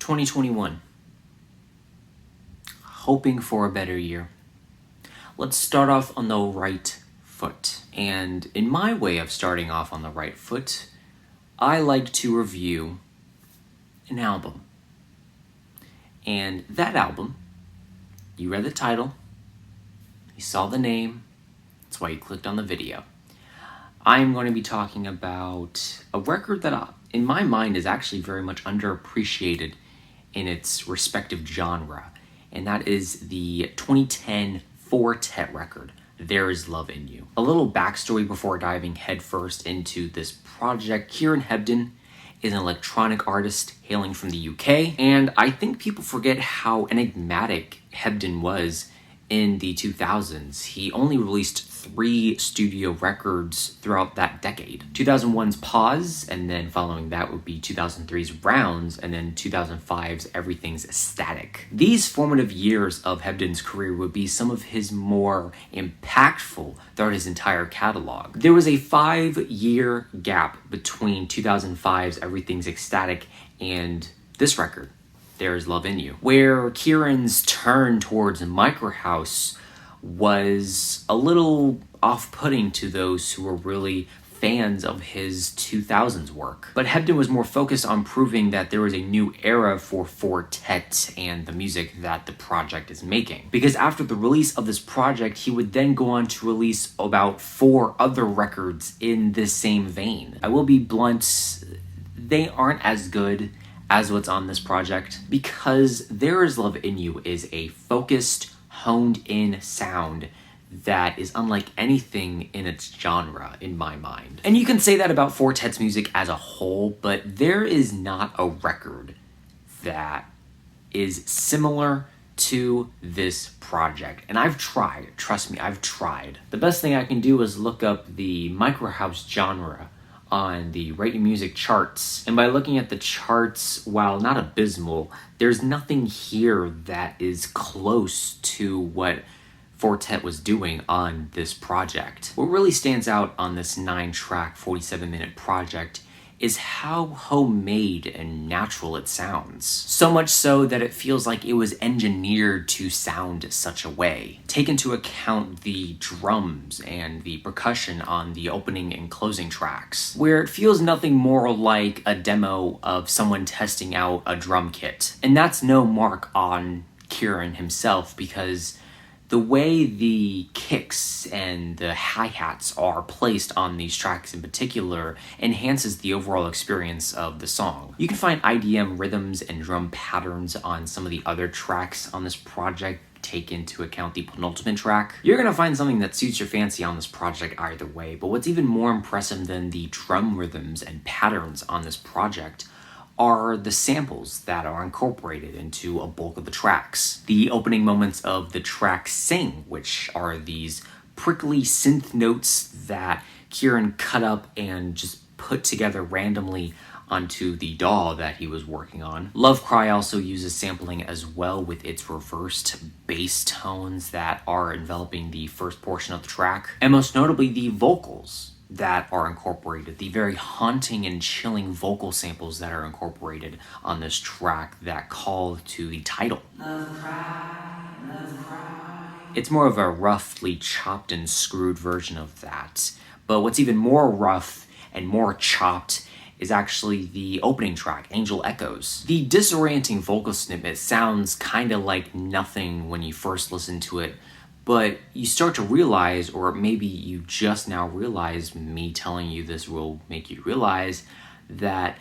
2021. Hoping for a better year. Let's start off on the right foot. And in my way of starting off on the right foot, I like to review an album. And that album, you read the title, you saw the name, that's why you clicked on the video. I'm going to be talking about a record that, in my mind, is actually very much underappreciated in its respective genre, and that is the 2010 4-Tet record, There Is Love in You. A little backstory before diving headfirst into this project. Kieran Hebden is an electronic artist hailing from the UK, and I think people forget how enigmatic Hebden was in the 2000s. He only released 3 studio records throughout that decade. 2001's Pause, and then following that would be 2003's Rounds, and then 2005's Everything's Static. These formative years of Hebden's career would be some of his more impactful throughout his entire catalog. There was a 5-year gap between 2005's Everything's Ecstatic and this record, There Is Love in You, where Kieran's turn towards MICROHOUSE was a little off-putting to those who were really fans of his 2000s work. But Hebden was more focused on proving that there was a new era for 4-Tet and the music that the project is making. Because after the release of this project, he would then go on to release about 4 other records in this same vein. I will be blunt, they aren't as good as what's on this project, because There Is Love in You is a focused, honed-in sound that is unlike anything in its genre, in my mind. And you can say that about 4-Tet's music as a whole, but there is not a record that is similar to this project. And I've tried, trust me, I've tried. The best thing I can do is look up the MICROHOUSE genre on the Rate Your Music charts, and by looking at the charts, while not abysmal, there's nothing here that is close to what 4-Tet was doing on this project. What really stands out on this 9-track, 47-minute project is how homemade and natural it sounds. So much so that it feels like it was engineered to sound such a way. Take into account the drums and the percussion on the opening and closing tracks, where it feels nothing more like a demo of someone testing out a drum kit. And that's no mark on Kieran himself, because the way the kicks and the hi-hats are placed on these tracks in particular enhances the overall experience of the song. You can find IDM rhythms and drum patterns on some of the other tracks on this project. Take into account the penultimate track. You're gonna find something that suits your fancy on this project either way, but what's even more impressive than the drum rhythms and patterns on this project are the samples that are incorporated into a bulk of the tracks. The opening moments of the track Sing, which are these prickly synth notes that Kieran cut up and just put together randomly onto the DAW that he was working on. Love Cry also uses sampling as well, with its reversed bass tones that are enveloping the first portion of the track, and most notably the vocals that are incorporated, the very haunting and chilling vocal samples that are incorporated on this track that call to the title. Love Cry, Love Cry. It's more of a roughly chopped and screwed version of that, but what's even more rough and more chopped is actually the opening track, Angel Echoes. The disorienting vocal snippet sounds kind of like nothing when you first listen to it, but you start to realize, or maybe you just now realize, me telling you this will make you realize, that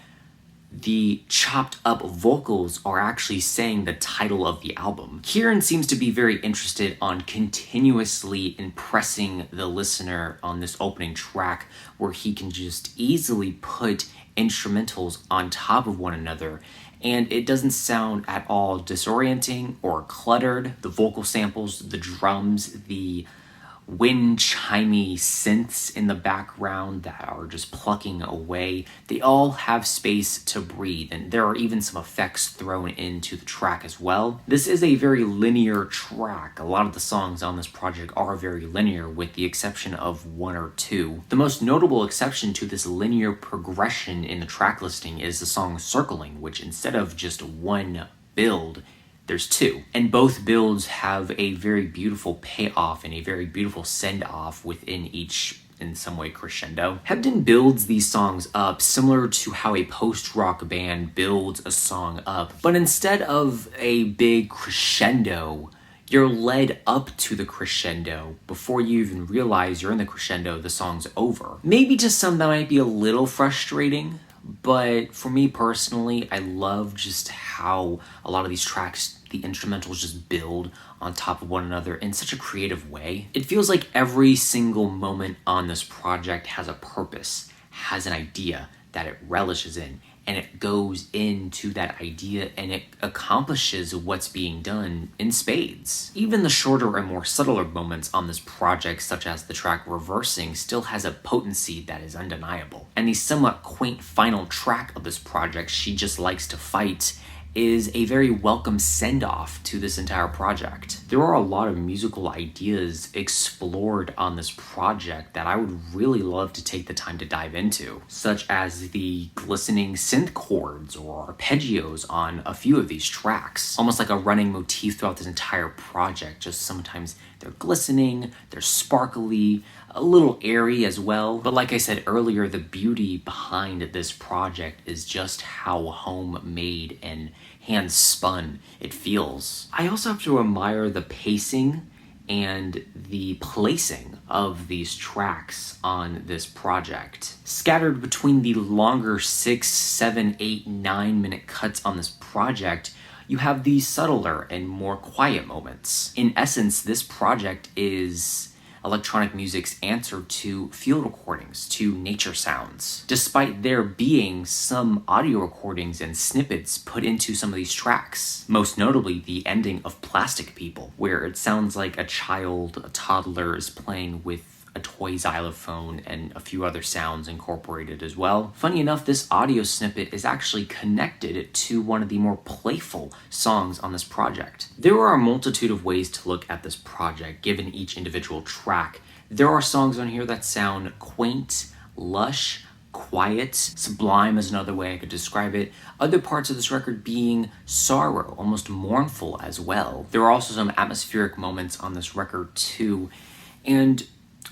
the chopped up vocals are actually saying the title of the album. Kieran seems to be very interested on continuously impressing the listener on this opening track, where he can just easily put instrumentals on top of one another, and it doesn't sound at all disorienting or cluttered. The vocal samples, the drums, the wind chimey synths in the background that are just plucking away. They all have space to breathe, and there are even some effects thrown into the track as well. This is a very linear track. A lot of the songs on this project are very linear, with the exception of one or two. The most notable exception to this linear progression in the track listing is the song Circling, which instead of just one build, there's two. And both builds have a very beautiful payoff and a very beautiful send-off within each, in some way, crescendo. Hebden builds these songs up similar to how a post-rock band builds a song up, but instead of a big crescendo, you're led up to the crescendo. Before you even realize you're in the crescendo, the song's over. Maybe to some that might be a little frustrating, but for me personally, I love just how a lot of these tracks, the instrumentals just build on top of one another in such a creative way. It feels like every single moment on this project has a purpose, has an idea that it relishes in, and it goes into that idea and it accomplishes what's being done in spades. Even the shorter and more subtler moments on this project, such as the track Reversing, still has a potency that is undeniable. And the somewhat quaint final track of this project, She Just Likes to Fight, is a very welcome send-off to this entire project. There are a lot of musical ideas explored on this project that I would really love to take the time to dive into, such as the glistening synth chords or arpeggios on a few of these tracks. Almost like a running motif throughout this entire project, just sometimes they're glistening, they're sparkly, a little airy as well. But like I said earlier, the beauty behind this project is just how homemade and hand-spun it feels. I also have to admire the pacing and the placing of these tracks on this project. Scattered between the longer 6, 7, 8, 9-minute cuts on this project, you have the subtler and more quiet moments. In essence, this project is electronic music's answer to field recordings, to nature sounds. Despite there being some audio recordings and snippets put into some of these tracks, most notably the ending of Plastic People, where it sounds like a toddler is playing with a toy xylophone and a few other sounds incorporated as well. Funny enough, this audio snippet is actually connected to one of the more playful songs on this project. There are a multitude of ways to look at this project given each individual track. There are songs on here that sound quaint, lush, quiet, sublime is another way I could describe it. Other parts of this record being sorrow, almost mournful as well. There are also some atmospheric moments on this record too, and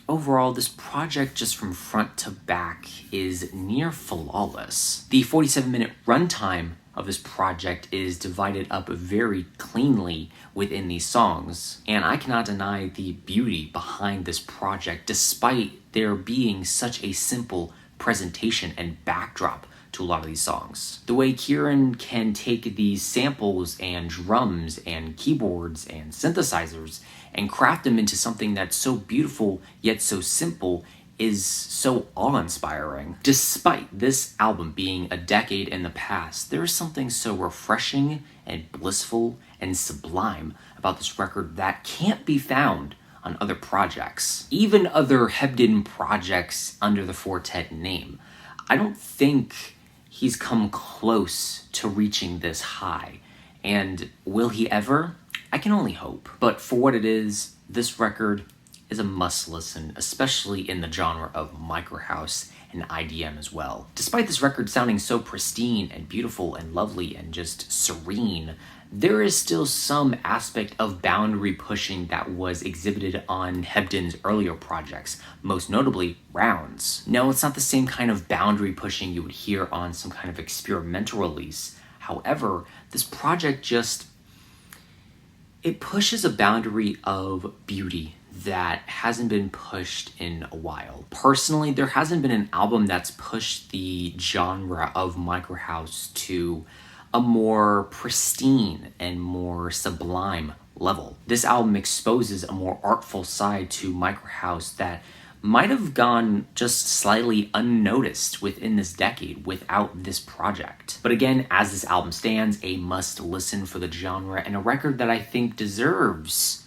overall, this project, just from front to back, is near flawless. The 47-minute runtime of this project is divided up very cleanly within these songs, and I cannot deny the beauty behind this project, despite there being such a simple presentation and backdrop to a lot of these songs. The way Kieran can take these samples and drums and keyboards and synthesizers and craft them into something that's so beautiful yet so simple is so awe-inspiring. Despite this album being a decade in the past, there is something so refreshing and blissful and sublime about this record that can't be found on other projects. Even other Hebden projects under the Fortet name. I don't think he's come close to reaching this high. And will he ever? I can only hope. But for what it is, this record is a must listen, especially in the genre of microhouse and IDM as well. Despite this record sounding so pristine and beautiful and lovely and just serene, there is still some aspect of boundary pushing that was exhibited on Hebden's earlier projects, most notably Rounds. No, it's not the same kind of boundary pushing you would hear on some kind of experimental release. However, this project it pushes a boundary of beauty that hasn't been pushed in a while. Personally, there hasn't been an album that's pushed the genre of microhouse to a more pristine and more sublime level. This album exposes a more artful side to microhouse that might have gone just slightly unnoticed within this decade without this project. But again, as this album stands, a must listen for the genre and a record that I think deserves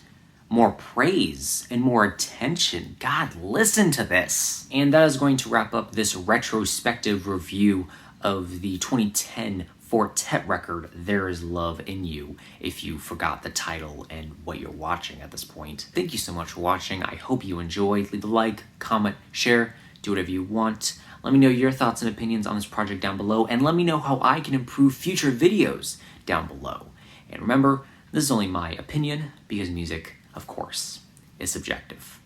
more praise and more attention. God, listen to this. And that is going to wrap up this retrospective review of the 2010 quartet record, There Is Love in You, if you forgot the title and what you're watching at this point. Thank you so much for watching. I hope you enjoyed. Leave a like, comment, share, do whatever you want. Let me know your thoughts and opinions on this project down below, and let me know how I can improve future videos down below. And remember, this is only my opinion, because music, of course, is subjective.